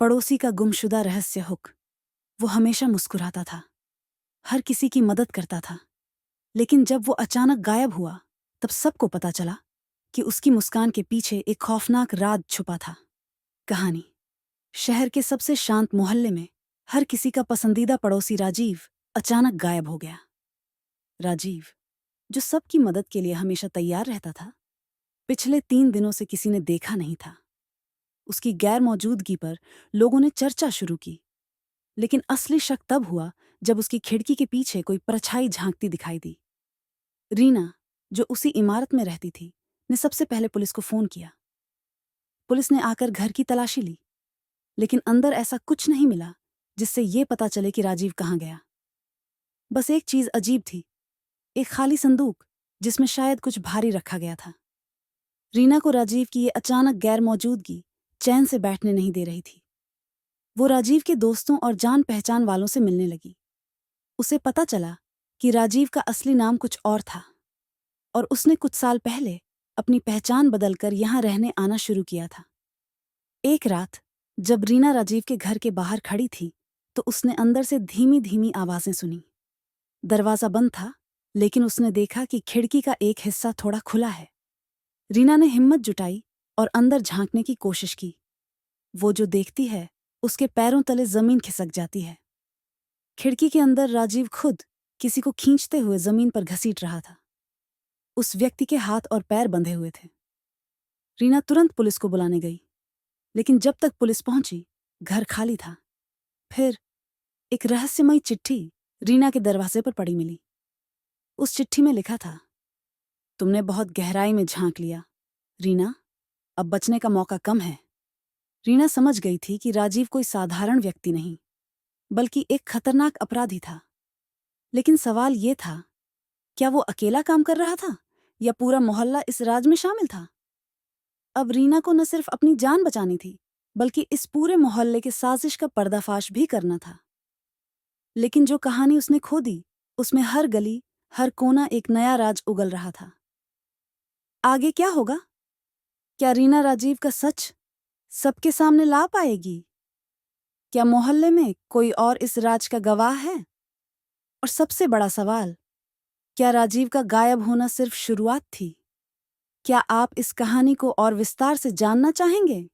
पड़ोसी का गुमशुदा रहस्य हुक। वो हमेशा मुस्कुराता था, हर किसी की मदद करता था, लेकिन जब वो अचानक गायब हुआ तब सबको पता चला कि उसकी मुस्कान के पीछे एक खौफनाक राज छुपा था। कहानी। शहर के सबसे शांत मोहल्ले में हर किसी का पसंदीदा पड़ोसी राजीव अचानक गायब हो गया। राजीव, जो सबकी मदद के लिए हमेशा तैयार रहता था, पिछले 3 दिनों से किसी ने देखा नहीं था। उसकी गैर मौजूदगी पर लोगों ने चर्चा शुरू की, लेकिन असली शक तब हुआ जब उसकी खिड़की के पीछे कोई परछाई झांकती दिखाई दी। रीना, जो उसी इमारत में रहती थी, ने सबसे पहले पुलिस को फोन किया। पुलिस ने आकर घर की तलाशी ली, लेकिन अंदर ऐसा कुछ नहीं मिला जिससे ये पता चले कि राजीव कहाँ गया। बस एक चीज अजीब थी, एक खाली संदूक जिसमें शायद कुछ भारी रखा गया था। रीना को राजीव की ये अचानक गैर मौजूदगी चैन से बैठने नहीं दे रही थी। वो राजीव के दोस्तों और जान पहचान वालों से मिलने लगी। उसे पता चला कि राजीव का असली नाम कुछ और था और उसने कुछ साल पहले अपनी पहचान बदलकर यहाँ रहने आना शुरू किया था। एक रात जब रीना राजीव के घर के बाहर खड़ी थी तो उसने अंदर से धीमी धीमी आवाजें सुनी। दरवाजा बंद था, लेकिन उसने देखा कि खिड़की का एक हिस्सा थोड़ा खुला है। रीना ने हिम्मत जुटाई और अंदर झांकने की कोशिश की। वो जो देखती है उसके पैरों तले जमीन खिसक जाती है। खिड़की के अंदर राजीव खुद किसी को खींचते हुए जमीन पर घसीट रहा था। उस व्यक्ति के हाथ और पैर बंधे हुए थे। रीना तुरंत पुलिस को बुलाने गई, लेकिन जब तक पुलिस पहुंची घर खाली था। फिर एक रहस्यमयी चिट्ठी रीना के दरवाजे पर पड़ी मिली। उस चिट्ठी में लिखा था, तुमने बहुत गहराई में झांक लिया रीना, अब बचने का मौका कम है। रीना समझ गई थी कि राजीव कोई साधारण व्यक्ति नहीं, बल्कि एक खतरनाक अपराधी था। लेकिन सवाल ये था, क्या वो अकेला काम कर रहा था या पूरा मोहल्ला इस राज में शामिल था? अब रीना को न सिर्फ अपनी जान बचानी थी, बल्कि इस पूरे मोहल्ले के साजिश का पर्दाफाश भी करना था। लेकिन जो कहानी उसने खो दी, उसमें हर गली, हर कोना एक नया राज उगल रहा था। आगे क्या होगा? क्या रीना राजीव का सच सबके सामने ला पाएगी? क्या मोहल्ले में कोई और इस राज का गवाह है? और सबसे बड़ा सवाल, क्या राजीव का गायब होना सिर्फ शुरुआत थी? क्या आप इस कहानी को और विस्तार से जानना चाहेंगे?